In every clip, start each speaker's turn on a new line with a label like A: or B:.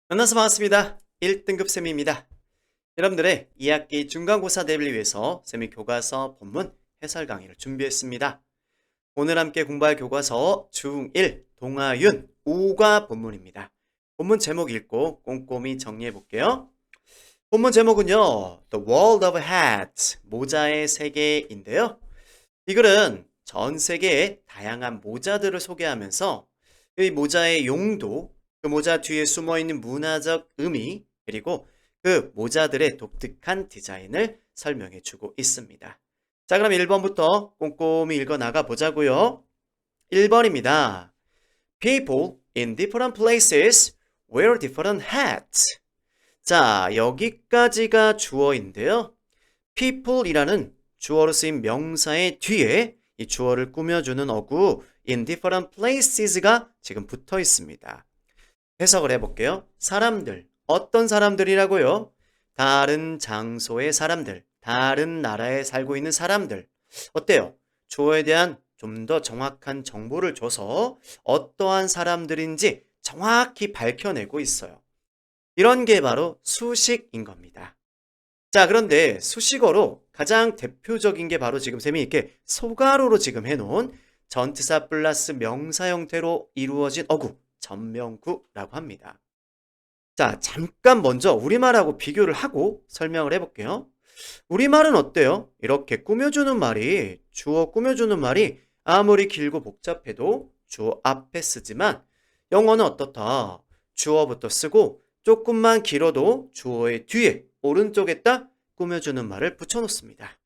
A: 만나서 반갑습니다. 1등급 쌤입니다. 여러분들의 2학기 중간고사 대비를 위해서 쌤이 교과서 본문 해설 강의를 준비했습니다. 오늘 함께 공부할 교과서 중1 동아윤 5과 본문입니다. 본문 제목 읽고 꼼꼼히 정리해 볼게요. 본문 제목은요. The World of Hats, 모자의 세계인데요. 이 글은 전 세계의 다양한 모자들을 소개하면서 이 모자의 용도, 그 모자 뒤에 숨어있는 문화적 의미, 그리고 그 모자들의 독특한 디자인을 설명해 주고 있습니다. 자, 그럼 1번부터 꼼꼼히 읽어 나가 보자고요. 1번입니다. People in different places wear different hats. 자, 여기까지가 주어인데요. people이라는 주어로 쓰인 명사의 뒤에 이 주어를 꾸며주는 어구 in different places가 지금 붙어 있습니다. 해석을 해볼게요. 사람들, 어떤 사람들이라고요? 다른 장소의 사람들, 다른 나라에 살고 있는 사람들. 어때요? 주어에 대한 좀 더 정확한 정보를 줘서 어떠한 사람들인지 정확히 밝혀내고 있어요. 이런 게 바로 수식인 겁니다. 자, 그런데 수식어로 가장 대표적인 게 바로 지금 쌤이 이렇게 소가로로 지금 해놓은 전치사 플러스 명사 형태로 이루어진 어구, 전명구라고 합니다. 자, 잠깐 먼저 우리말하고 비교를 하고 설명을 해볼게요. 우리말은 어때요? 이렇게 꾸며주는 말이, 주어 꾸며주는 말이 아무리 길고 복잡해도 주어 앞에 쓰지만 영어는 어떻다? 주어부터 쓰고 조금만 길어도 주어의 뒤에 오른쪽에다 꾸며주는 말을 붙여놓습니다.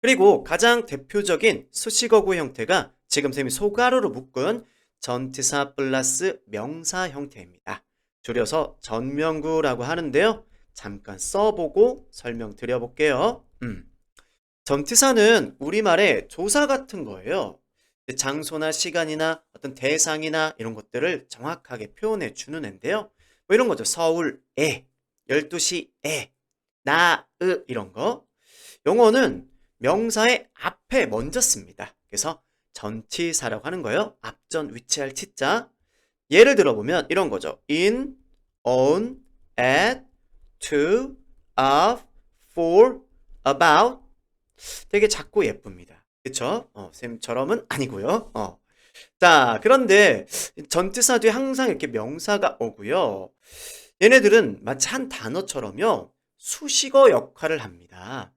A: 그리고 가장 대표적인 수식어구 형태가 지금 쌤이 소가로로 묶은 전치사 플러스 명사 형태입니다. 줄여서 전명구라고 하는데요. 잠깐 써보고 설명드려볼게요. 전치사는 우리말의 조사 같은 거예요. 장소나 시간이나 어떤 대상이나 이런 것들을 정확하게 표현해 주는 앤데요. 뭐 이런 거죠. 서울에, 12시에, 나으 이런 거. 영어는 명사의 앞에 먼저 씁니다. 그래서 전치사라고 하는 거예요. 앞전 위치할 치자. 예를 들어보면 이런 거죠. in, on, at, to, of, for, about. 되게 작고 예쁩니다. 그쵸? 쌤처럼은 아니고요. 자, 그런데 전치사 뒤에 항상 이렇게 명사가 오고요. 얘네들은 마치 한 단어처럼요. 수식어 역할을 합니다.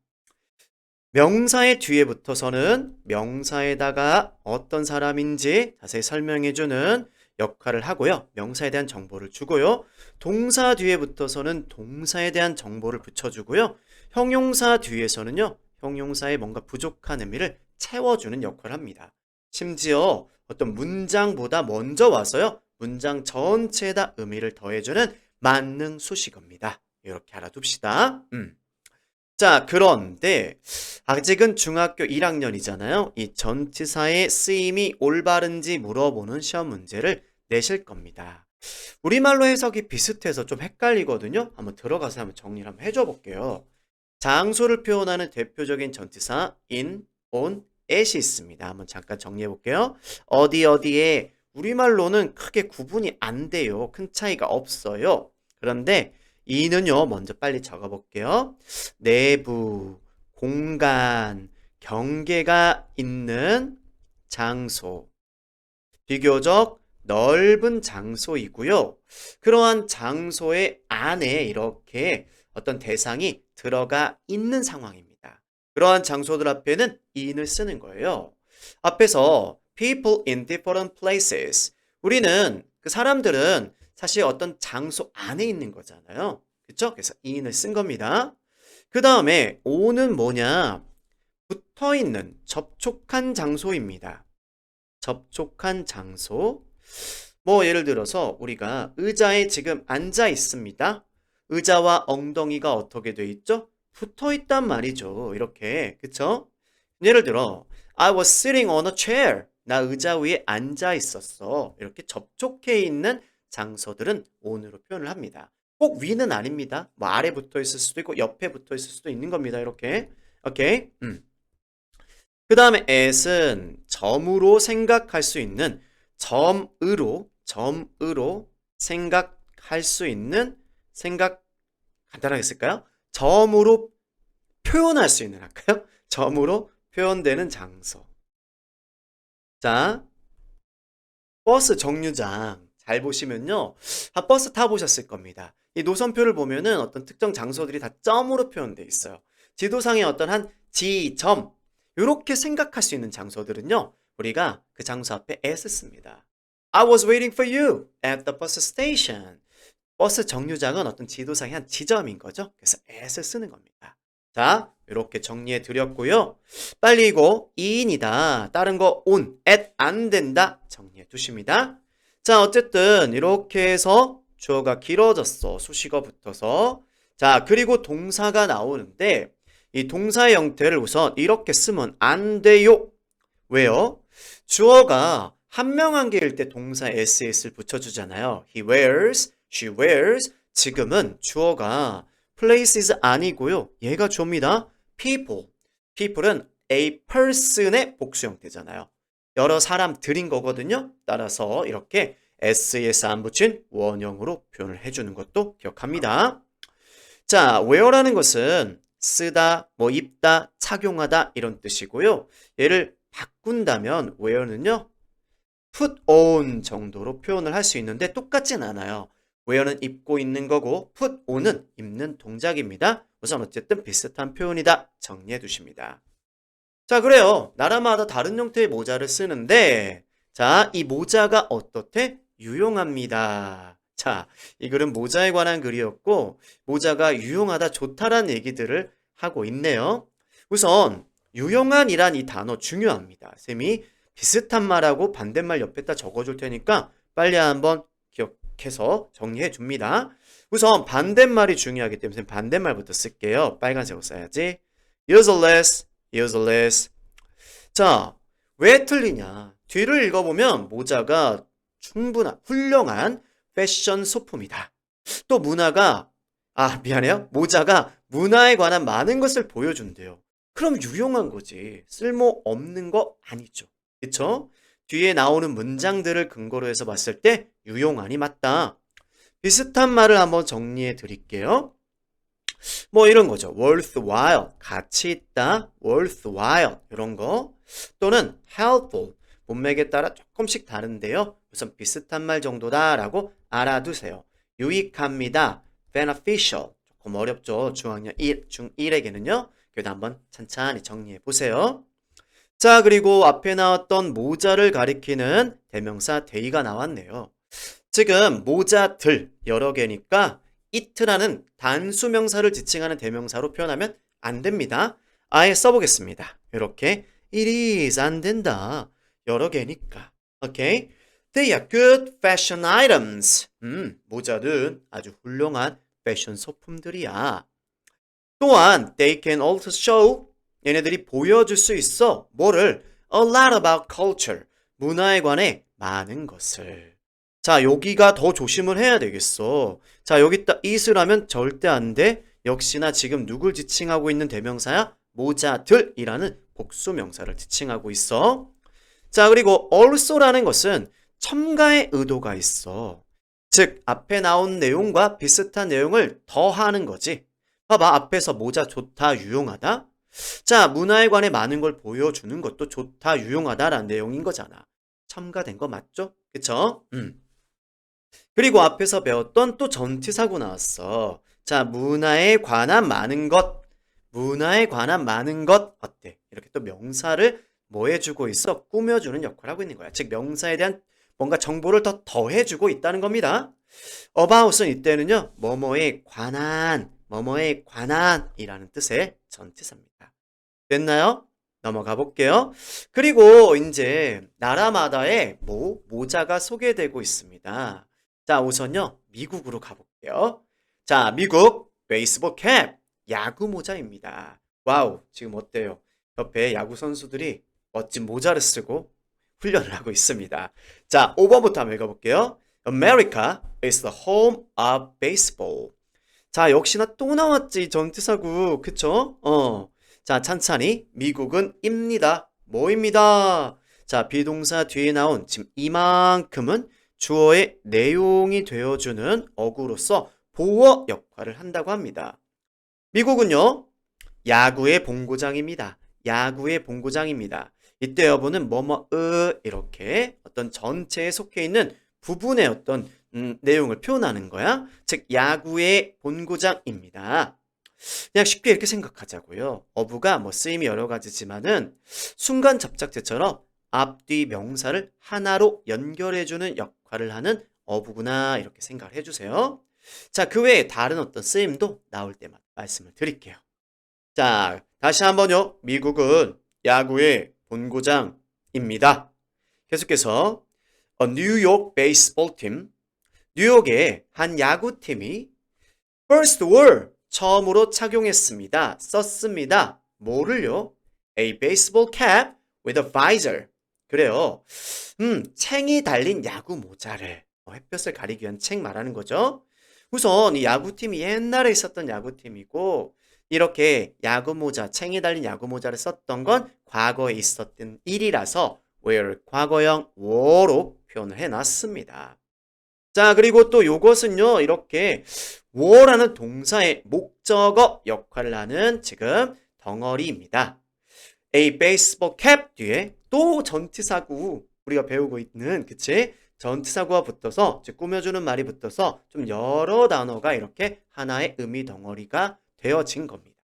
A: 명사의 뒤에 붙어서는 명사에다가 어떤 사람인지 자세히 설명해주는 역할을 하고요. 명사에 대한 정보를 주고요. 동사 뒤에 붙어서는 동사에 대한 정보를 붙여주고요. 형용사 뒤에서는요. 형용사의 뭔가 부족한 의미를 채워주는 역할을 합니다. 심지어 어떤 문장보다 먼저 와서요. 문장 전체에다 의미를 더해주는 만능 수식어입니다. 이렇게 알아둡시다. 자, 그런데 아직은 중학교 1학년이잖아요. 이 전치사의 쓰임이 올바른지 물어보는 시험 문제를 내실 겁니다. 우리말로 해석이 비슷해서 좀 헷갈리거든요. 한번 들어가서 한번 정리를 한번 해줘 볼게요. 장소를 표현하는 대표적인 전치사 in, on, at이 있습니다. 한번 잠깐 정리해 볼게요. 어디 어디에 우리말로는 크게 구분이 안 돼요. 큰 차이가 없어요. 그런데 이는요, 먼저 빨리 적어 볼게요. 내부, 공간, 경계가 있는 장소. 비교적 넓은 장소이고요. 그러한 장소의 안에 이렇게 어떤 대상이 들어가 있는 상황입니다. 그러한 장소들 앞에는 in을 쓰는 거예요. 앞에서 people in different places. 우리는 그 사람들은 사실 어떤 장소 안에 있는 거잖아요. 그렇죠? 그래서 in을 쓴 겁니다. 그 다음에 o는 뭐냐? 붙어있는 접촉한 장소입니다. 접촉한 장소. 뭐 예를 들어서 우리가 의자에 지금 앉아 있습니다. 의자와 엉덩이가 어떻게 돼 있죠? 붙어 있단 말이죠. 이렇게. 그쵸? 예를 들어 I was sitting on a chair. 나 의자 위에 앉아 있었어. 이렇게 접촉해 있는 장소들은 on으로 표현을 합니다. 꼭 위는 아닙니다. 뭐 아래 붙어 있을 수도 있고 옆에 붙어 있을 수도 있는 겁니다. 이렇게. 오케이? 그 다음에 at은 점으로 생각할 수 있는 점으로 생각할 생각할 수 있는 생각 간단하게 쓸까요? 점으로 표현할 수 있는 할까요? 점으로 표현되는 장소. 자, 버스 정류장 잘 보시면요. 버스 타보셨을 겁니다. 이 노선표를 보면은 어떤 특정 장소들이 다 점으로 표현되어 있어요. 지도상의 어떤 한 지점, 이렇게 생각할 수 있는 장소들은요. 우리가 그 장소 앞에 S 씁니다. I was waiting for you at the bus station. 버스 정류장은 어떤 지도상의 한 지점인 거죠. 그래서 S 쓰는 겁니다. 자, 이렇게 정리해 드렸고요. 빨리 이거 이인이다. 다른 거 on, at 안 된다. 정리해 두십니다. 자, 어쨌든 이렇게 해서 주어가 길어졌어. 수식어 붙어서. 자, 그리고 동사가 나오는데 이 동사의 형태를 우선 이렇게 쓰면 안 돼요. 왜요? 주어가 한 명 한 개일 때 동사에 s를 붙여주잖아요. He wears, she wears. 지금은 주어가 places 아니고요. 얘가 주어입니다. people. people은 a person의 복수 형태잖아요. 여러 사람들인 거거든요. 따라서 이렇게 ses 안 붙인 원형으로 표현을 해주는 것도 기억합니다. 자, wear라는 것은 쓰다, 뭐 입다, 착용하다 이런 뜻이고요. 얘를 바꾼다면 wear는요. put on 정도로 표현을 할 수 있는데 똑같진 않아요. wear는 입고 있는 거고 put on은 입는 동작입니다. 우선 어쨌든 비슷한 표현이다. 정리해 두십니다. 자, 그래요. 나라마다 다른 형태의 모자를 쓰는데 자, 이 모자가 어떻게? 유용합니다. 자, 이 글은 모자에 관한 글이었고 모자가 유용하다, 좋다라는 얘기들을 하고 있네요. 우선 유용한이란 이 단어 중요합니다. 쌤이 비슷한 말하고 반대말 옆에다 적어줄 테니까 빨리 한번 기억해서 정리해 줍니다. 우선 반대말이 중요하기 때문에 반대말부터 쓸게요. 빨간색으로 써야지. useless, useless. 자, 왜 틀리냐? 뒤를 읽어보면 모자가 충분한, 훌륭한 패션 소품이다. 또 미안해요. 모자가 문화에 관한 많은 것을 보여준대요. 그럼 유용한 거지. 쓸모없는 거 아니죠. 그쵸? 뒤에 나오는 문장들을 근거로 해서 봤을 때 유용한이 맞다. 비슷한 말을 한번 정리해 드릴게요. 뭐 이런 거죠. worthwhile, 가치 있다. worthwhile, 이런 거. 또는 helpful, 문맥에 따라 조금씩 다른데요. 우선 비슷한 말 정도다라고 알아두세요. 유익합니다. beneficial, 조금 어렵죠. 중학년 1, 중1에게는요. 그래도 한번 찬찬히 정리해 보세요. 자, 그리고 앞에 나왔던 모자를 가리키는 대명사 they가 나왔네요. 지금 모자들 여러 개니까 it라는 단수명사를 지칭하는 대명사로 표현하면 안 됩니다. 아예 써보겠습니다. 이렇게 it is 안 된다. 여러 개니까. 오케이? They are good fashion items. 모자는 아주 훌륭한 패션 소품들이야. 또한 they can also show, 얘네들이 보여줄 수 있어. 뭐를? A lot about culture. 문화에 관해 많은 것을. 자, 여기가 더 조심을 해야 되겠어. 자, 여기다 it을 하면 절대 안 돼. 역시나 지금 누굴 지칭하고 있는 대명사야? 모자들이라는 복수명사를 지칭하고 있어. 자, 그리고 also라는 것은 첨가의 의도가 있어. 즉, 앞에 나온 내용과 비슷한 내용을 더하는 거지. 봐봐, 앞에서 모자 좋다, 유용하다. 자, 문화에 관해 많은 걸 보여주는 것도 좋다, 유용하다라는 내용인 거잖아. 첨가된 거 맞죠? 그쵸? 그리고 앞에서 배웠던 또 전치사고 나왔어. 자, 문화에 관한 많은 것. 문화에 관한 많은 것. 어때? 이렇게 또 명사를 뭐 해주고 있어? 꾸며주는 역할을 하고 있는 거야. 즉, 명사에 대한 뭔가 정보를 더 더해주고 있다는 겁니다. about은 이때는요, 뭐뭐에 관한, 뭐뭐에 관한이라는 뜻의 전치사입니다. 됐나요? 넘어가 볼게요. 그리고 이제 나라마다의 모자가 소개되고 있습니다. 자, 우선요, 미국으로 가볼게요. 자, 미국 베이스볼 캡, 야구 모자입니다. 와우, 지금 어때요? 옆에 야구 선수들이 멋진 모자를 쓰고 훈련을 하고 있습니다. 자, 5번부터 한번 읽어볼게요. America is the home of baseball. 자, 역시나 또 나왔지, 전치사구. 그쵸? 자, 찬찬히 미국은 입니다. 뭐입니다? 자, 비동사 뒤에 나온 지금 이만큼은 주어의 내용이 되어주는 어구로서 보어 역할을 한다고 합니다. 미국은요, 야구의 본고장입니다. 야구의 본고장입니다. 이때 여부는 뭐뭐으 이렇게 어떤 전체에 속해 있는 부분의 어떤 내용을 표현하는 거야. 즉 야구의 본고장입니다. 그냥 쉽게 이렇게 생각하자고요. 어부가 뭐 쓰임이 여러 가지지만은 순간 접착제처럼 앞뒤 명사를 하나로 연결해주는 역할을 하는 어부구나 이렇게 생각을 해주세요. 자, 그 외에 다른 어떤 쓰임도 나올 때만 말씀을 드릴게요. 자, 다시 한번요. 미국은 야구의 본고장입니다. 계속해서 A New York baseball team, 뉴욕의 한 야구팀이 first wore, 처음으로 착용했습니다. 썼습니다. 뭐를요? A baseball cap with a visor. 그래요. 챙이 달린 야구 모자를 햇볕을 가리기 위한 챙 말하는 거죠. 우선 이 야구팀이 옛날에 있었던 야구팀이고 이렇게 야구 모자, 챙이 달린 야구 모자를 썼던 건 과거에 있었던 일이라서 wear 과거형 wore로 표현을 해놨습니다. 자, 그리고 또 요것은요, 이렇게 wore라는 동사의 목적어 역할을 하는 지금 덩어리입니다. A baseball cap 뒤에 또 전치사구 우리가 배우고 있는 그치? 전치사구가 붙어서 즉 꾸며주는 말이 붙어서 좀 여러 단어가 이렇게 하나의 의미 덩어리가 되어진 겁니다.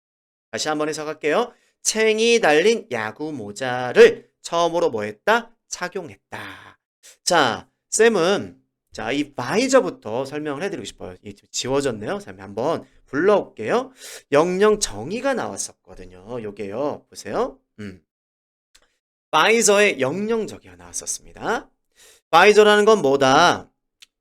A: 다시 한번 해석할게요. 챙이 달린 야구 모자를 처음으로 뭐 했다? 착용했다. 자, 쌤은 자, 이 바이저부터 설명을 해드리고 싶어요. 이게 좀 지워졌네요. 쌤이 한번 불러올게요. 영영 정의가 나왔었거든요. 요게요. 보세요. 바이저의 영영정의가 나왔었습니다. 바이저라는 건 뭐다?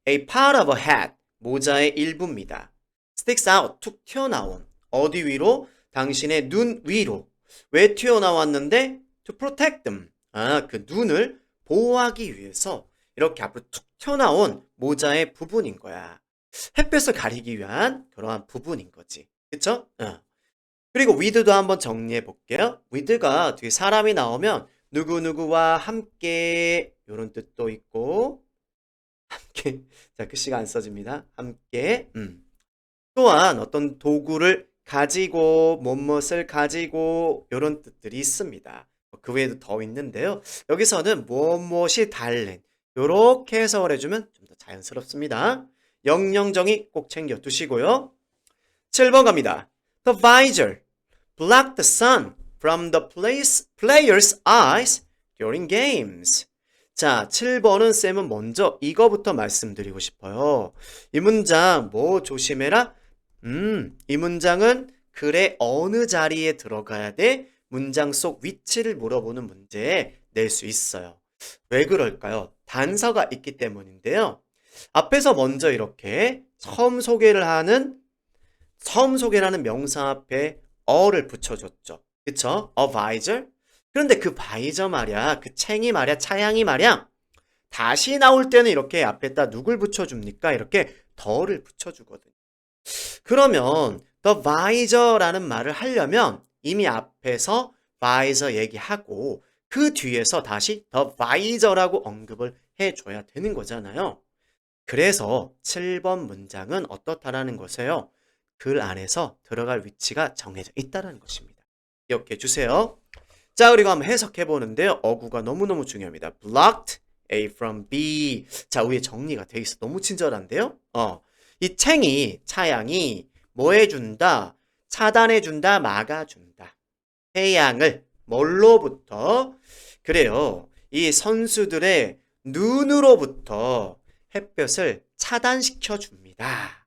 A: A part of a hat, 모자의 일부입니다. sticks out, 툭 튀어나온. 어디 위로? 당신의 눈 위로. 왜 튀어나왔는데? To protect them. 그 눈을 보호하기 위해서 이렇게 앞으로 툭 튀어나온 모자의 부분인 거야. 햇볕을 가리기 위한 그러한 부분인 거지. 그쵸? 그리고 with도 한번 정리해 볼게요. with가 뒤에 사람이 나오면 누구누구와 함께 이런 뜻도 있고 함께 자 글씨가 안 써집니다. 함께 또한 어떤 도구를 가지고 무엇을 가지고 이런 뜻들이 있습니다. 그 외에도 더 있는데요. 여기서는 무엇이 달린 이렇게 해석을 해주면 좀 더 자연스럽습니다. 영영정의 꼭 챙겨 두시고요. 7번 갑니다. The visor blocked the sun from the players' eyes during games. 자, 7번은 쌤은 먼저 이거부터 말씀드리고 싶어요. 이 문장 뭐 조심해라? 이 문장은 글의 어느 자리에 들어가야 돼? 문장 속 위치를 물어보는 문제에 낼 수 있어요. 왜 그럴까요? 단서가 있기 때문인데요. 앞에서 먼저 이렇게 처음 소개를 하는 명사 앞에 어를 붙여줬죠. 그쵸? A visor? 그런데 그 바이저 말이야. 그 챙이 말이야. 차양이 말이야. 다시 나올 때는 이렇게 앞에다 누굴 붙여줍니까? 이렇게 더를 붙여주거든요. 그러면 the visor라는 말을 하려면 이미 앞에서 visor 얘기하고 그 뒤에서 다시 the visor라고 언급을 해줘야 되는 거잖아요. 그래서 7번 문장은 어떻다라는 것이에요. 글 안에서 들어갈 위치가 정해져 있다는 것입니다. 기억해 주세요. 자, 그리고 한번 해석해 보는데요. 어구가 너무너무 중요합니다. blocked A from B. 자, 위에 정리가 돼 있어. 너무 친절한데요. 이 챙이 차양이 뭐 해준다? 차단해준다, 막아준다. 태양을 뭘로부터? 그래요. 이 선수들의 눈으로부터 햇볕을 차단시켜 줍니다.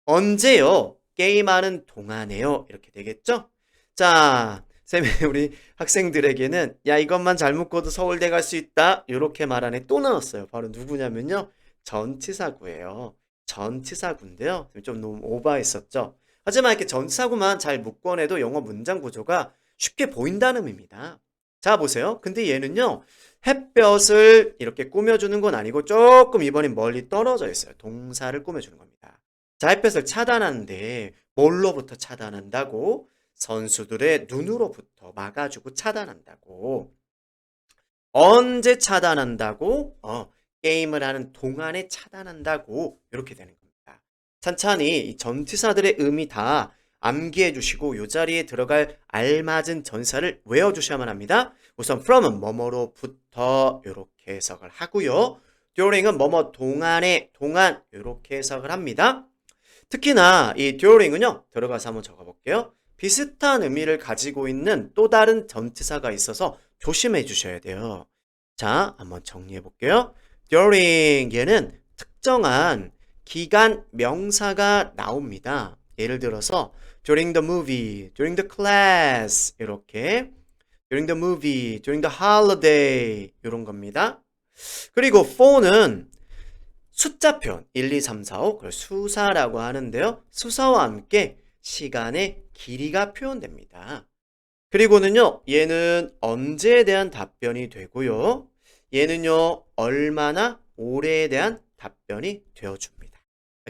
A: 언제요? 게임하는 동안에요. 이렇게 되겠죠? 자, 쌤이 우리 학생들에게는 야 이것만 잘 묶어도 서울대 갈 수 있다. 이렇게 말하네. 또 나왔어요. 바로 누구냐면요. 전치사구예요. 전치사구인데요. 좀 너무 오버했었죠. 하지만 이렇게 전치사구만 잘 묶어내도 영어 문장 구조가 쉽게 보인다는 의미입니다. 자, 보세요. 근데 얘는요. 햇볕을 이렇게 꾸며주는 건 아니고 조금 이번엔 멀리 떨어져 있어요. 동사를 꾸며주는 겁니다. 자, 햇볕을 차단하는데 뭘로부터 차단한다고? 선수들의 눈으로부터 막아주고 차단한다고. 언제 차단한다고? 게임을 하는 동안에 차단한다고 이렇게 되는 겁니다. 찬찬히 이 전치사들의 의미 다 암기해 주시고 이 자리에 들어갈 알맞은 전사를 외워주셔야만 합니다. 우선 from은 뭐뭐로부터 이렇게 해석을 하고요. during은 뭐뭐 동안에 동안 이렇게 해석을 합니다. 특히나 이 during은요. 들어가서 한번 적어볼게요. 비슷한 의미를 가지고 있는 또 다른 전치사가 있어서 조심해 주셔야 돼요. 자, 한번 정리해 볼게요. during 얘는 특정한 기간 명사가 나옵니다. 예를 들어서 during the movie, during the class 이렇게 during the movie, during the holiday 이런 겁니다. 그리고 for는 숫자 표현 1, 2, 3, 4, 5 그걸 수사라고 하는데요. 수사와 함께 시간의 길이가 표현됩니다. 그리고는요. 얘는 언제에 대한 답변이 되고요. 얘는요. 얼마나 오래에 대한 답변이 되어줍니다.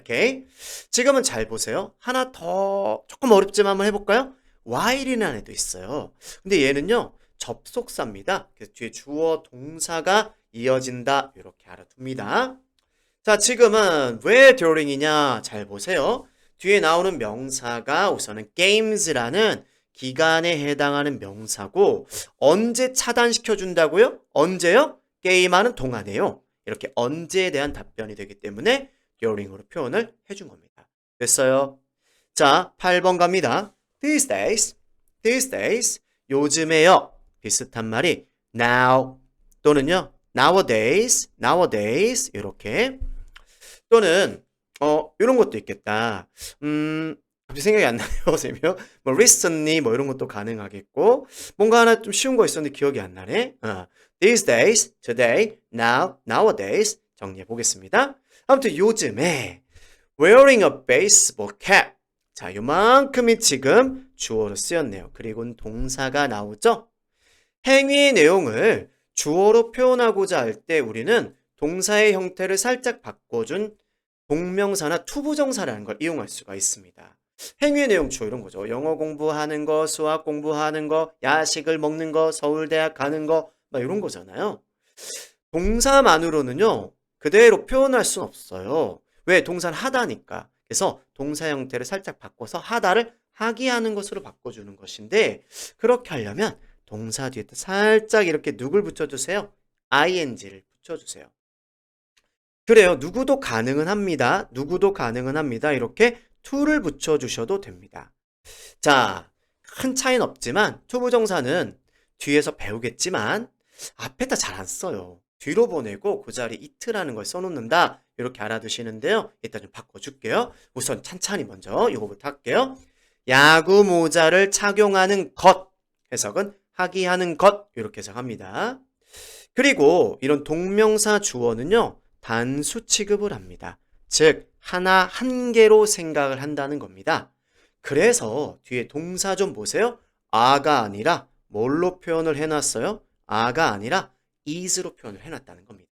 A: 오케이? 지금은 잘 보세요. 하나 더 조금 어렵지만 한번 해볼까요? while이라는 애도 있어요. 근데 얘는요. 접속사입니다. 그래서 뒤에 주어 동사가 이어진다 이렇게 알아둡니다. 자, 지금은 왜 during이냐 잘 보세요. 뒤에 나오는 명사가 우선은 games라는 기간에 해당하는 명사고 언제 차단시켜 준다고요? 언제요? 게임하는 동안에요. 이렇게 언제에 대한 답변이 되기 때문에 during으로 표현을 해준 겁니다. 됐어요? 자, 8번 갑니다. These days 요즘에요. 비슷한 말이 now 또는요 nowadays 이렇게 또는 이런 것도 있겠다. 갑자기 생각이 안 나네요, 선생님요. 뭐 recently 뭐 이런 것도 가능하겠고 뭔가 하나 좀 쉬운 거 있었는데 기억이 안 나네. These days, today, now, nowadays 정리해 보겠습니다. 아무튼 요즘에 wearing a baseball cap. 자, 요만큼이 지금 주어로 쓰였네요. 그리고는 동사가 나오죠. 행위의 내용을 주어로 표현하고자 할 때 우리는 동사의 형태를 살짝 바꿔준 동명사나 투부정사라는 걸 이용할 수가 있습니다. 행위의 내용 주어 이런 거죠. 영어 공부하는 거, 수학 공부하는 거, 야식을 먹는 거, 서울대학 가는 거, 막 이런 거잖아요. 동사만으로는요, 그대로 표현할 수는 없어요. 왜? 동사는 하다니까. 그래서 동사 형태를 살짝 바꿔서 하다를 하기 하는 것으로 바꿔주는 것인데, 그렇게 하려면 동사 뒤에 살짝 이렇게 누굴 붙여주세요? ing를 붙여주세요. 그래요. 누구도 가능은 합니다. 누구도 가능은 합니다. 이렇게 to를 붙여주셔도 됩니다. 자, 큰 차이는 없지만 투부정사는 뒤에서 배우겠지만 앞에다 잘 안 써요. 뒤로 보내고 그 자리 it라는 걸 써놓는다. 이렇게 알아두시는데요. 일단 좀 바꿔줄게요. 우선 찬찬히 먼저 이거부터 할게요. 야구 모자를 착용하는 것. 해석은 하기 하는 것. 이렇게 해석합니다. 그리고 이런 동명사 주어는요. 단수 취급을 합니다. 즉 하나 한 개로 생각을 한다는 겁니다. 그래서 뒤에 동사 좀 보세요. a가 아니라 뭘로 표현을 해놨어요? a가 아니라 is로 표현을 해놨다는 겁니다.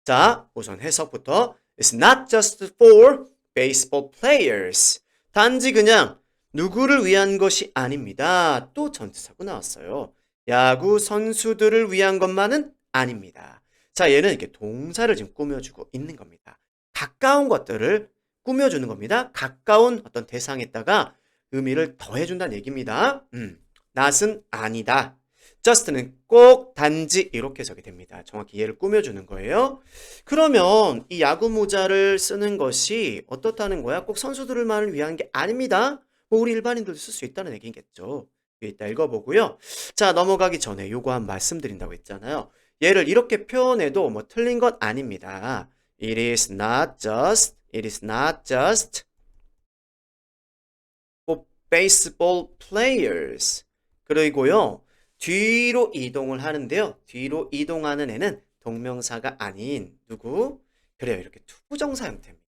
A: 자, 우선 해석부터 It's not just for baseball players. 단지 그냥 누구를 위한 것이 아닙니다. 또 전치사고 나왔어요. 야구 선수들을 위한 것만은 아닙니다. 자, 얘는 이렇게 동사를 지금 꾸며주고 있는 겁니다. 가까운 것들을 꾸며주는 겁니다. 가까운 어떤 대상에다가 의미를 더해준다는 얘기입니다. not은 아니다. just는 꼭 단지 이렇게 해석이 됩니다. 정확히 얘를 꾸며주는 거예요. 그러면 이 야구 모자를 쓰는 것이 어떻다는 거야? 꼭 선수들만을 위한 게 아닙니다. 뭐 우리 일반인들도 쓸 수 있다는 얘기겠죠. 이따 읽어보고요. 자, 넘어가기 전에 요거 한 말씀드린다고 했잖아요. 얘를 이렇게 표현해도 뭐 틀린 것 아닙니다. It is not just for baseball players. 그리고요. 뒤로 이동을 하는데요. 뒤로 이동하는 애는 동명사가 아닌 누구? 그래요. 이렇게 투부정사 형태입니다.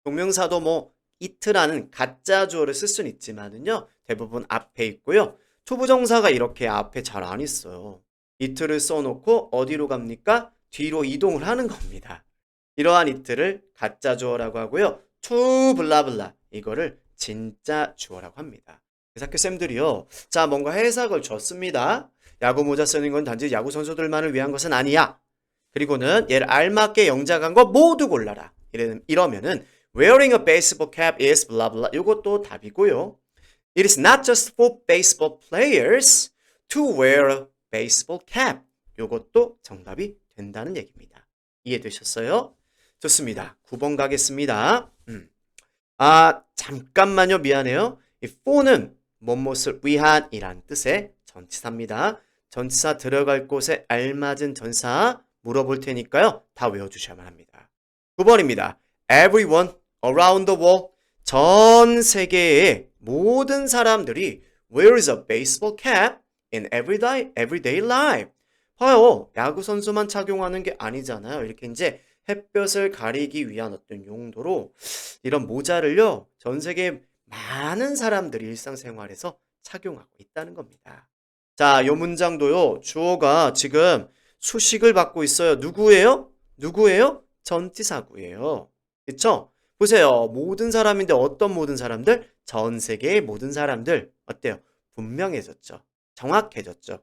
A: 동명사도 뭐 it라는 가짜 주어를 쓸 수는 있지만은요. 대부분 앞에 있고요. 투부정사가 이렇게 앞에 잘 안 있어요. it를 써놓고 어디로 갑니까? 뒤로 이동을 하는 겁니다. 이러한 it를 가짜 주어라고 하고요. to 블라블라 이거를 진짜 주어라고 합니다. 그래서 학교쌤들이요. 자, 뭔가 해석을 줬습니다. 야구 모자 쓰는 건 단지 야구 선수들만을 위한 것은 아니야. 그리고는 얘를 알맞게 영작한 거 모두 골라라. 이러면은 wearing a baseball cap is blah blah. 이것도 답이고요. It is not just for baseball players to wear a baseball cap. 이것도 정답이 된다는 얘기입니다. 이해되셨어요? 좋습니다. 9번 가겠습니다. 잠깐만요. 미안해요. 이 for는 무엇을 위한 이란 뜻의 전치사입니다. 전치사 들어갈 곳에 알맞은 전사 물어볼 테니까요. 다 외워주셔야만 합니다. 9번입니다. Everyone around the world. 전 세계의 모든 사람들이 wears a baseball cap in everyday life. 봐요. 야구 선수만 착용하는 게 아니잖아요. 이렇게 이제 햇볕을 가리기 위한 어떤 용도로 이런 모자를요. 전 세계 많은 사람들이 일상생활에서 착용하고 있다는 겁니다. 자, 이 문장도요. 주어가 지금 수식을 받고 있어요. 누구예요? 누구예요? 전치사구예요. 그쵸? 보세요. 모든 사람인데 어떤 모든 사람들? 전 세계의 모든 사람들. 어때요? 분명해졌죠. 정확해졌죠.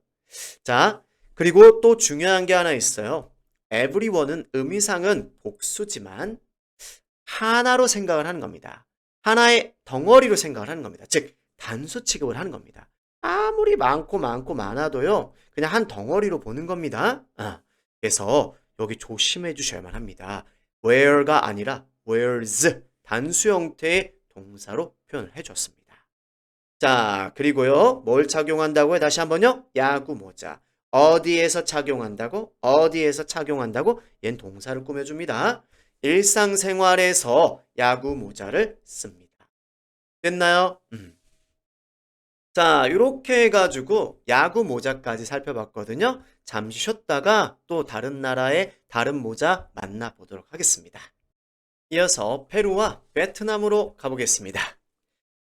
A: 자, 그리고 또 중요한 게 하나 있어요. everyone은 의미상은 복수지만 하나로 생각을 하는 겁니다. 하나의 덩어리로 생각을 하는 겁니다. 즉 단수 취급을 하는 겁니다. 아무리 많고 많아도요. 그냥 한 덩어리로 보는 겁니다. 그래서 여기 조심해 주셔야만 합니다. where가 아니라 where's 단수 형태의 동사로 표현을 해줬습니다. 자, 그리고요. 뭘 착용한다고요? 다시 한번요. 야구 모자. 어디에서 착용한다고? 어디에서 착용한다고? 얜 동사를 꾸며줍니다. 일상생활에서 야구 모자를 씁니다. 됐나요? 자, 이렇게 해가지고 야구 모자까지 살펴봤거든요. 잠시 쉬었다가 또 다른 나라의 다른 모자 만나보도록 하겠습니다. 이어서 페루와 베트남으로 가보겠습니다.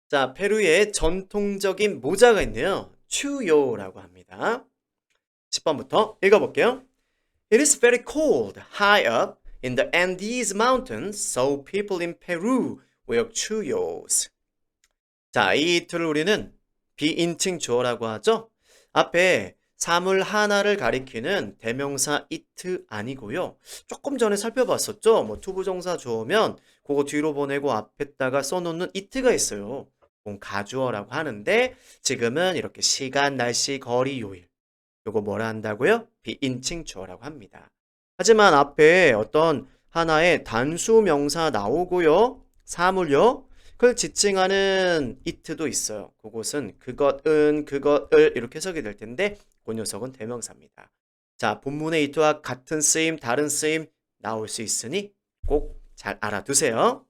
A: 자, 페루의 전통적인 모자가 있네요. 추요라고 합니다. 10번부터 읽어볼게요. It is very cold high up in the Andes Mountains, so people in Peru wear chuyos. 자, 이 이틀을 우리는 비인칭 주어라고 하죠. 앞에 사물 하나를 가리키는 대명사 it 아니고요. 조금 전에 살펴봤었죠. 뭐 투부정사 주어면 그거 뒤로 보내고 앞에다가 써놓는 it가 있어요. 가주어라고 하는데 지금은 이렇게 시간, 날씨, 거리, 요일 요거 뭐라 한다고요? 비인칭 주어라고 합니다. 하지만 앞에 어떤 하나의 단수 명사 나오고요. 사물요. 그걸 지칭하는 it도 있어요. 그것은 그것은 그것을 이렇게 해석이 될 텐데 그 녀석은 대명사입니다. 자, 본문의 it와 같은 쓰임, 다른 쓰임 나올 수 있으니 꼭 잘 알아두세요.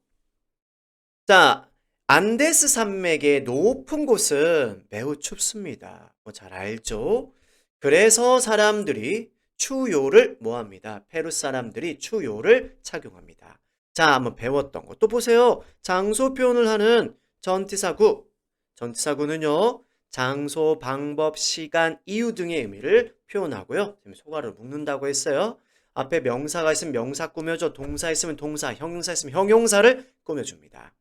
A: 자, 안데스 산맥의 높은 곳은 매우 춥습니다. 뭐 잘 알죠? 그래서 사람들이 추요를 뭐합니다? 페루 사람들이 추요를 착용합니다. 자, 한번 배웠던 거 또 보세요. 장소 표현을 하는 전치사구. 전치사구는요. 장소, 방법, 시간, 이유 등의 의미를 표현하고요. 지금 소가를 묶는다고 했어요. 앞에 명사가 있으면 명사 꾸며줘. 동사 있으면 동사, 형용사 있으면 형용사를 꾸며줍니다.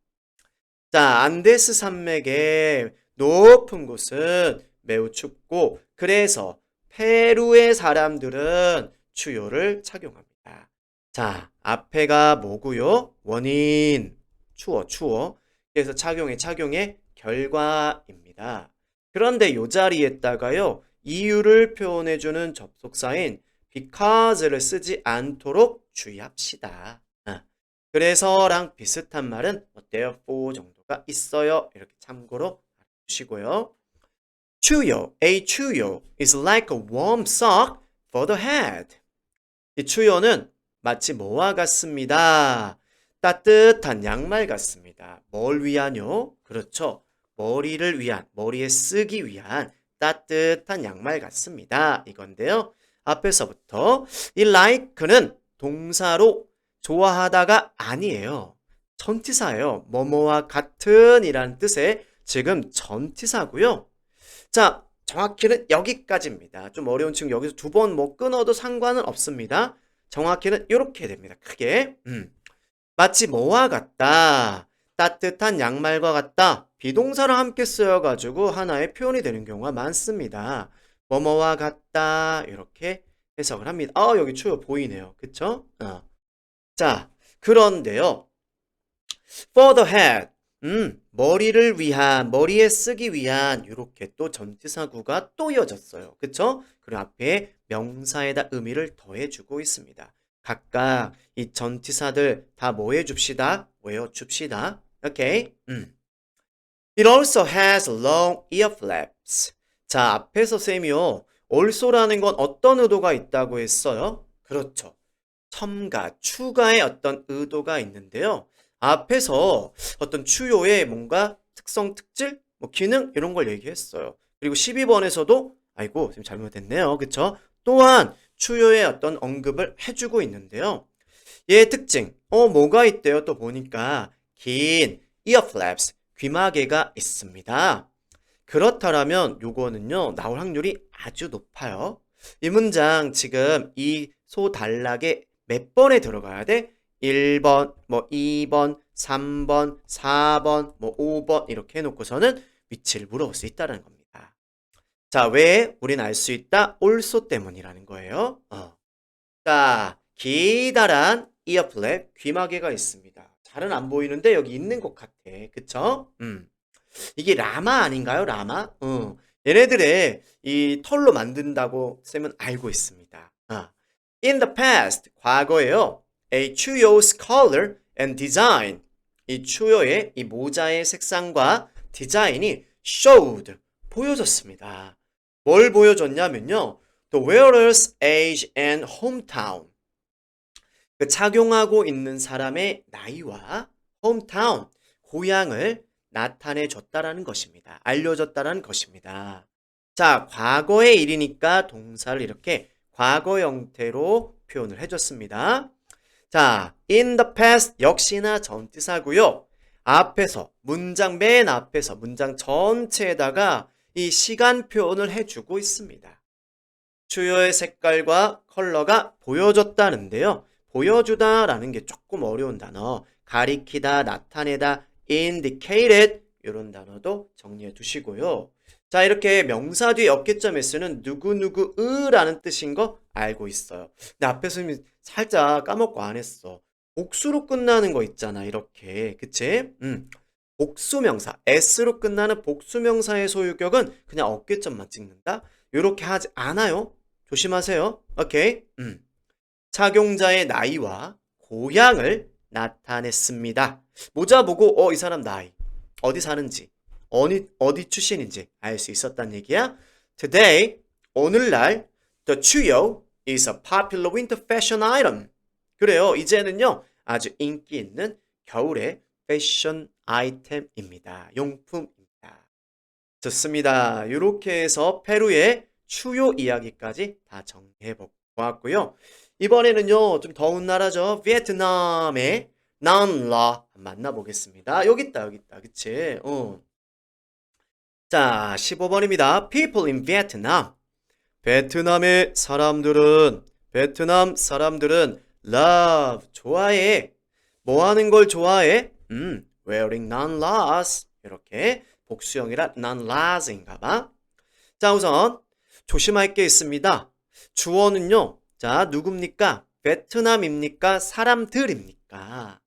A: 자, 안데스 산맥의 높은 곳은 매우 춥고 그래서 페루의 사람들은 추요를 착용합니다. 자, 앞에가 뭐고요? 원인, 추워. 그래서 착용의 결과입니다. 그런데 이 자리에다가요. 이유를 표현해주는 접속사인 because를 쓰지 않도록 주의합시다. 그래서랑 비슷한 말은 어때요? for 정도가 있어요. 이렇게 참고로 알아두시고요. 추요, a 추요 is like a warm sock for the head. 이 추요는 마치 뭐와 같습니다. 따뜻한 양말 같습니다. 뭘 위한요? 그렇죠. 머리를 위한, 머리에 쓰기 위한 따뜻한 양말 같습니다. 이건데요. 앞에서부터 이 like는 동사로 좋아하다가 아니에요. 전치사예요. 뭐뭐와 같은 이라는 뜻의 지금 전치사고요. 자, 정확히는 여기까지입니다. 좀 어려운 친구 여기서 두 번 뭐 끊어도 상관은 없습니다. 정확히는 이렇게 됩니다. 크게. 마치 뭐와 같다. 따뜻한 양말과 같다. 비동사를 함께 쓰여가지고 하나의 표현이 되는 경우가 많습니다. 뭐뭐와 같다. 이렇게 해석을 합니다. 여기 추요 보이네요. 그쵸? 자, 그런데요. for the head. 머리를 위한, 머리에 쓰기 위한 이렇게 또 전치사구가 또 이어졌어요. 그쵸? 그리고 앞에 명사에다 의미를 더해주고 있습니다. 각각 이 전치사들 다 뭐 해줍시다? 외워줍시다. 오케이? It also has long ear flaps. 자, 앞에서 쌤이요. also라는 건 어떤 의도가 있다고 했어요? 그렇죠. 첨가, 추가의 어떤 의도가 있는데요. 앞에서 어떤 추요의 뭔가 특성, 특질, 뭐 기능 이런 걸 얘기했어요. 그리고 12번에서도 아이고, 지금 잘못했네요. 그쵸? 또한 추요의 어떤 언급을 해주고 있는데요. 얘의 특징, 뭐가 있대요? 또 보니까 긴 ear flaps, 귀마개가 있습니다. 그렇다면 요거는요, 나올 확률이 아주 높아요. 이 문장 지금 이 소단락에 몇 번에 들어가야 돼? 1번, 뭐 2번, 3번, 4번, 뭐 5번 이렇게 해놓고서는 위치를 물어볼 수 있다는 겁니다. 자, 왜 우린 알 수 있다? also 때문이라는 거예요. 자, 기다란 이어플랩, 귀마개가 있습니다. 잘은 안 보이는데 여기 있는 것 같아. 그쵸? 이게 라마 아닌가요? 라마? 얘네들의 이 털로 만든다고 쌤은 알고 있습니다. In the past, 과거에요. A 추요's color and design. 이 추요의 이 모자의 색상과 디자인이 showed, 보여줬습니다. 뭘 보여줬냐면요. The wearer's age and hometown. 그 착용하고 있는 사람의 나이와 hometown, 고향을 나타내 줬다라는 것입니다. 알려줬다라는 것입니다. 자, 과거의 일이니까 동사를 이렇게 과거 형태로 표현을 해줬습니다. 자, in the past 역시나 전치사고요. 앞에서 문장 맨 앞에서 문장 전체에다가 이 시간 표현을 해주고 있습니다. 주요의 색깔과 컬러가 보여줬다는데요. 보여주다라는 게 조금 어려운 단어. 가리키다, 나타내다, indicated 이런 단어도 정리해 두시고요. 자, 이렇게 명사 뒤에 어깨점에 쓰는 누구누구으라는 뜻인 거 알고 있어요. 근데 앞에서 살짝 까먹고 안 했어. 복수로 끝나는 거 있잖아. 이렇게. 그치? 복수명사. S로 끝나는 복수명사의 소유격은 그냥 어깨점만 찍는다? 이렇게 하지 않아요. 조심하세요. 오케이? 착용자의 나이와 고향을 나타냈습니다. 모자 보고 이 사람 나이, 어디 사는지, 어디 출신인지 알 수 있었단 얘기야. Today, 오늘날 the 추요 is a popular winter fashion item. 그래요. 이제는요. 아주 인기 있는 겨울의 패션 아이템입니다. 용품입니다. 좋습니다. 이렇게 해서 페루의 추요 이야기까지 다 정리해 보았고요. 이번에는요, 좀 더운 나라죠. 베트남의 난라 만나보겠습니다. 여기 있다. 그치? 자, 15번입니다. People in Vietnam. 베트남 사람들은 love, 좋아해. 뭐 하는 걸 좋아해? wearing non-las. 이렇게 복수형이라 non-las인가 봐. 자, 우선 조심할 게 있습니다. 주어는요. 자, 누굽니까? 베트남입니까? 사람들입니까?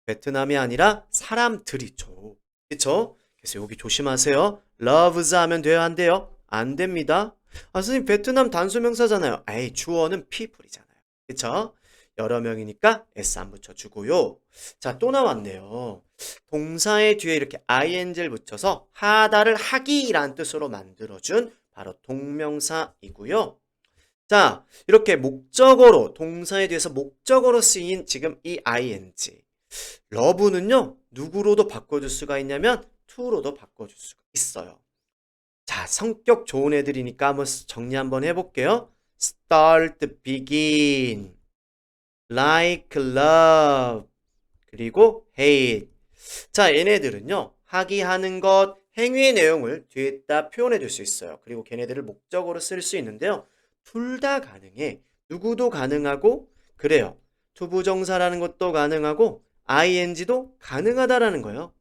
A: 베트남이 아니라 사람들이죠. 그쵸? 그래서 여기 조심하세요. loves 하면 돼요? 안 돼요? 안 됩니다. 선생님, 베트남 단수명사잖아요. 에이, 주어는 people이잖아요. 그쵸? 여러 명이니까 s 안 붙여주고요. 자, 또 나왔네요. 동사의 뒤에 이렇게 ing를 붙여서 하다를 하기라는 뜻으로 만들어준 바로 동명사이고요. 자, 이렇게 목적어로, 동사에 대해서 목적어로 쓰인 지금 이 ing. love는요, 누구로도 바꿔줄 수가 있냐면 to로도 바꿔줄 수가 있어요. 자, 성격 좋은 애들이니까 한번 정리 한번 해볼게요. start, begin, like, love, 그리고 hate. 자, 얘네들은요, 하기, 하는 것, 행위의 내용을 뒤에다 표현해 줄 수 있어요. 그리고 걔네들을 목적어로 쓸 수 있는데요. 둘 다 가능해. 누구도 가능하고, 그래요. 투부정사라는 것도 가능하고, ing도 가능하다라는 거예요.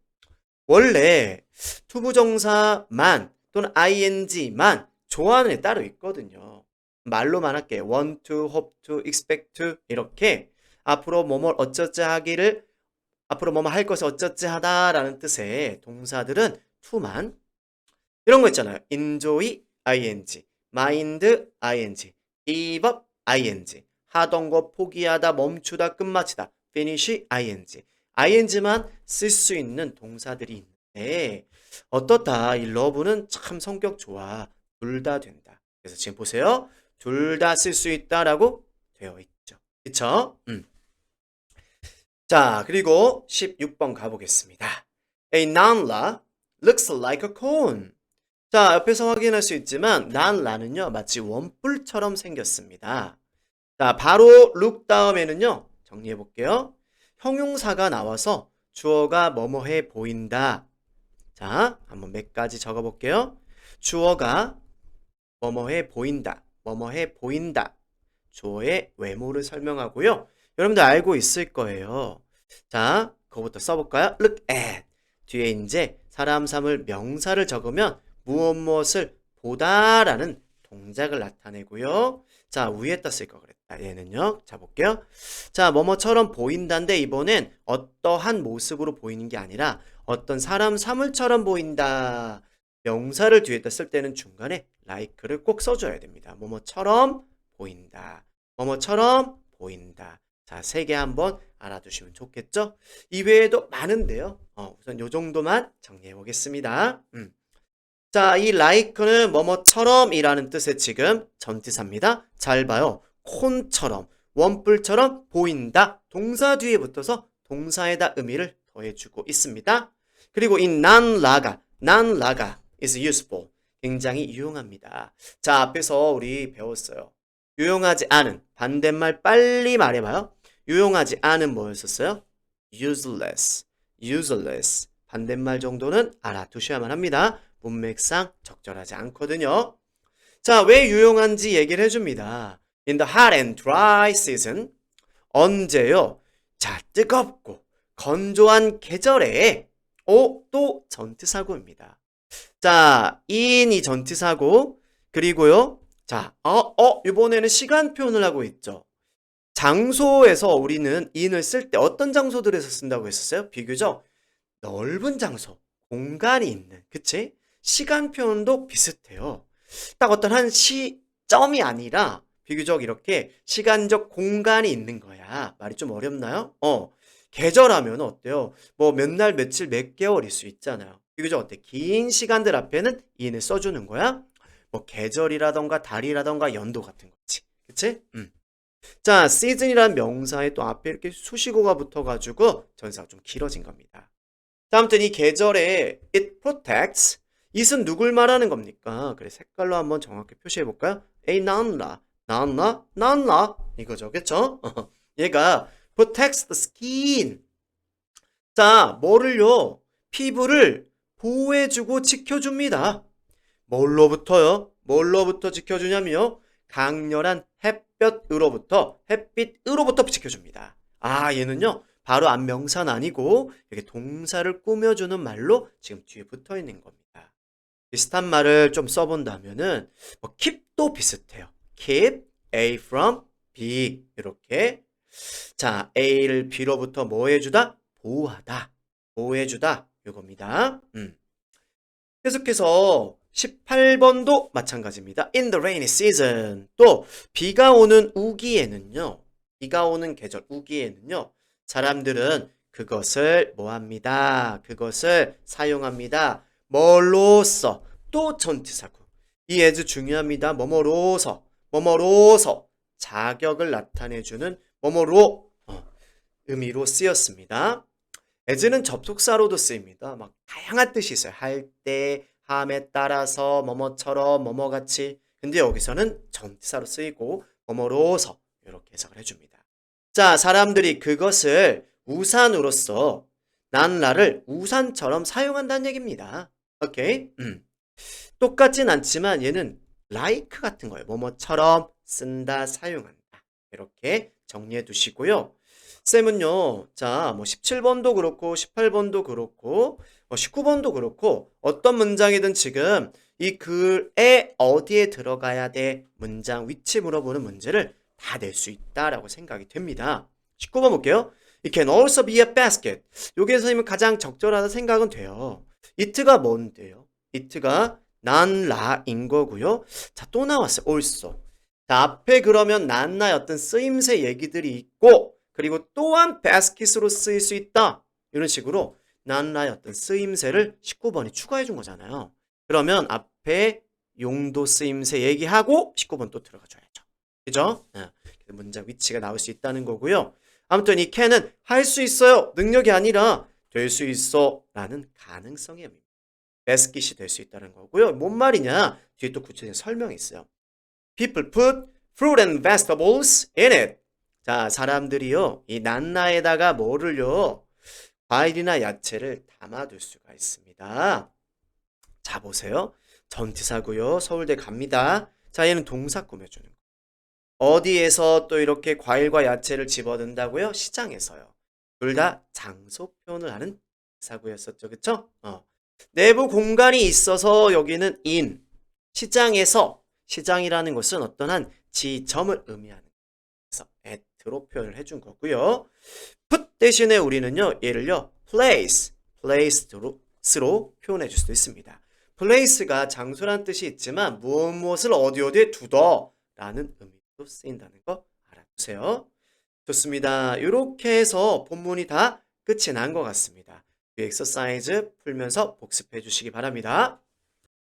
A: 원래 투부정사만 또는 ing만 좋아하는 애 따로 있거든요. 말로만 할게요. want to, hope to, expect to 이렇게 앞으로 뭐뭐 어쩌지 하기를 앞으로 뭐뭐 할 것을 어쩌지 하다라는 뜻의 동사들은 to만 이런 거 있잖아요. enjoy ing, mind ing, give up ing, 하던 거 포기하다, 멈추다, 끝마치다 finish ing, ing만 쓸 수 있는 동사들이 있는데 어떻다? 이 love는 참 성격 좋아. 둘 다 된다. 그래서 지금 보세요. 둘 다 쓸 수 있다라고 되어 있죠. 그쵸? 자, 그리고 16번 가보겠습니다. A nanla looks like a cone. 자, 옆에서 확인할 수 있지만 nanla는요 마치 원뿔처럼 생겼습니다. 자, 바로 look 다음에는요 정리해 볼게요. 형용사가 나와서 주어가 뭐뭐해 보인다. 자, 한번 몇 가지 적어 볼게요. 주어가 뭐뭐해 보인다. 뭐뭐해 보인다. 주어의 외모를 설명하고요. 여러분들 알고 있을 거예요. 자, 그거부터 써볼까요? look at. 뒤에 이제 사람, 사물, 명사를 적으면 무엇을 보다라는 동작을 나타내고요. 자, 위에다 쓸 거 그랬다. 얘는요. 자, 볼게요. 자, 뭐뭐처럼 보인다인데 이번엔 어떠한 모습으로 보이는 게 아니라 어떤 사람, 사물처럼 보인다. 명사를 뒤에다 쓸 때는 중간에 like를 꼭 써줘야 됩니다. 뭐뭐처럼 보인다. 뭐뭐처럼 보인다. 자, 세 개 한번 알아두시면 좋겠죠? 이외에도 많은데요. 우선 요 정도만 정리해 보겠습니다. 자, 이 like는 뭐뭐처럼 이라는 뜻의 지금 전치사입니다. 잘 봐요. 콘처럼, 원뿔처럼 보인다. 동사 뒤에 붙어서 동사에다 의미를 더해주고 있습니다. 그리고 이 nan라가 is useful. 굉장히 유용합니다. 자, 앞에서 우리 배웠어요. 유용하지 않은, 반대말 빨리 말해봐요. 유용하지 않은 뭐였었어요? useless. 반대말 정도는 알아두셔야만 합니다. 문맥상 적절하지 않거든요. 자, 왜 유용한지 얘기를 해줍니다. In the hot and dry season. 언제요? 자, 뜨겁고 건조한 계절에 또 전치사고입니다. 자, in이 전치사고 그리고요. 자, 이번에는 시간 표현을 하고 있죠. 장소에서 우리는 in을 쓸 때 어떤 장소들에서 쓴다고 했었어요? 비교적 넓은 장소, 공간이 있는, 그치? 시간 표현도 비슷해요. 딱 어떤 한 시점이 아니라 비교적 이렇게 시간적 공간이 있는 거야. 말이 좀 어렵나요? 계절하면 어때요? 뭐 몇 날, 며칠, 몇 개월일 수 있잖아요. 비교적 어때? 긴 시간들 앞에는 in을 써주는 거야. 뭐 계절이라던가 달이라던가 연도 같은 거지. 그치? 자, season이라는 명사에 또 앞에 이렇게 수식어가 붙어가지고 전사가 좀 길어진 겁니다. 자, 아무튼 이 계절에 it protects. it은 누굴 말하는 겁니까? 그래, 색깔로 한번 정확히 표시해 볼까요? A nanla, 이거죠, 그쵸? 얘가 protects the skin. 자, 뭐를요? 피부를 보호해주고 지켜줍니다. 뭘로부터요? 뭘로부터 지켜주냐면요? 강렬한 햇빛으로부터 지켜줍니다. 아, 얘는요, 바로 앞명사는 아니고, 이렇게 동사를 꾸며주는 말로 지금 뒤에 붙어 있는 겁니다. 비슷한 말을 좀 써본다면은, 뭐, keep도 비슷해요. keep A from B. 이렇게. 자, A를 B로부터 뭐 해주다? 보호해주다. 이겁니다. 계속해서 18번도 마찬가지입니다. In the rainy season. 또 비가 오는 우기에는요. 비가 오는 계절 우기에는요. 사람들은 그것을 뭐합니다. 그것을 사용합니다. 뭐로써. 또 전치사구. 이 as 중요합니다. 뭐뭐로서. 자격을 나타내주는 뭐뭐로 의미로 쓰였습니다. as는 접속사로도 쓰입니다. 막 다양한 뜻이 있어요. 할 때, 함에 따라서, 뭐뭐처럼, 뭐뭐같이. 근데 여기서는 전치사로 쓰이고 뭐뭐로서 이렇게 해석을 해줍니다. 자, 사람들이 그것을 우산으로서 난라를 우산처럼 사용한다는 얘기입니다. 오케이? 똑같진 않지만 얘는 like 같은 거예요. 뭐뭐처럼 쓴다, 사용한다. 이렇게 정리해 두시고요. 쌤은요, 자, 뭐 17번도 그렇고, 18번도 그렇고, 19번도 그렇고, 어떤 문장이든 지금 이 글에 어디에 들어가야 돼? 문장 위치 물어보는 문제를 다 낼 수 있다라고 생각이 됩니다. 19번 볼게요. It can also be a basket. 여기에 선생님은 가장 적절하다 생각은 돼요. it가 뭔데요? it가 난라인 거고요. 자, 또 나왔어요. also. 자, 앞에 그러면 난나의 어떤 쓰임새 얘기들이 있고, 그리고 또한 basket으로 쓰일 수 있다. 이런 식으로 난나의 어떤 쓰임새를 19번이 추가해 준 거잖아요. 그러면 앞에 용도 쓰임새 얘기하고 19번 또 들어가 줘야죠. 그죠? 문장 위치가 나올 수 있다는 거고요. 아무튼 이 can은 할 수 있어요. 능력이 아니라 될 수 있어 라는 가능성의 의미입니다. basket이 될 수 있다는 거고요. 뭔 말이냐? 뒤에 또 구체적인 설명이 있어요. People put fruit and vegetables in it. 자, 사람들이요, 이 난나에다가 뭐를요? 과일이나 야채를 담아둘 수가 있습니다. 자, 보세요. 전치사고요. 서울대 갑니다. 자, 얘는 동사 꾸며주는 거. 어디에서 또 이렇게 과일과 야채를 집어넣는다고요? 시장에서요. 둘 다 장소 표현을 하는 사고였었죠. 그쵸? 내부 공간이 있어서 여기는 in. 시장에서, 시장이라는 것은 어떤 한 지점을 의미하는 그래서 at로 표현을 해준 거고요. put 대신에 우리는요, 얘를요, place로 표현해 줄 수도 있습니다. place가 장소란 뜻이 있지만 무엇을 어디에 두다라는 의미로 쓰인다는 거 알아두세요. 좋습니다. 이렇게 해서 본문이 다 끝이 난 것 같습니다. 이 엑서사이즈 풀면서 복습해 주시기 바랍니다.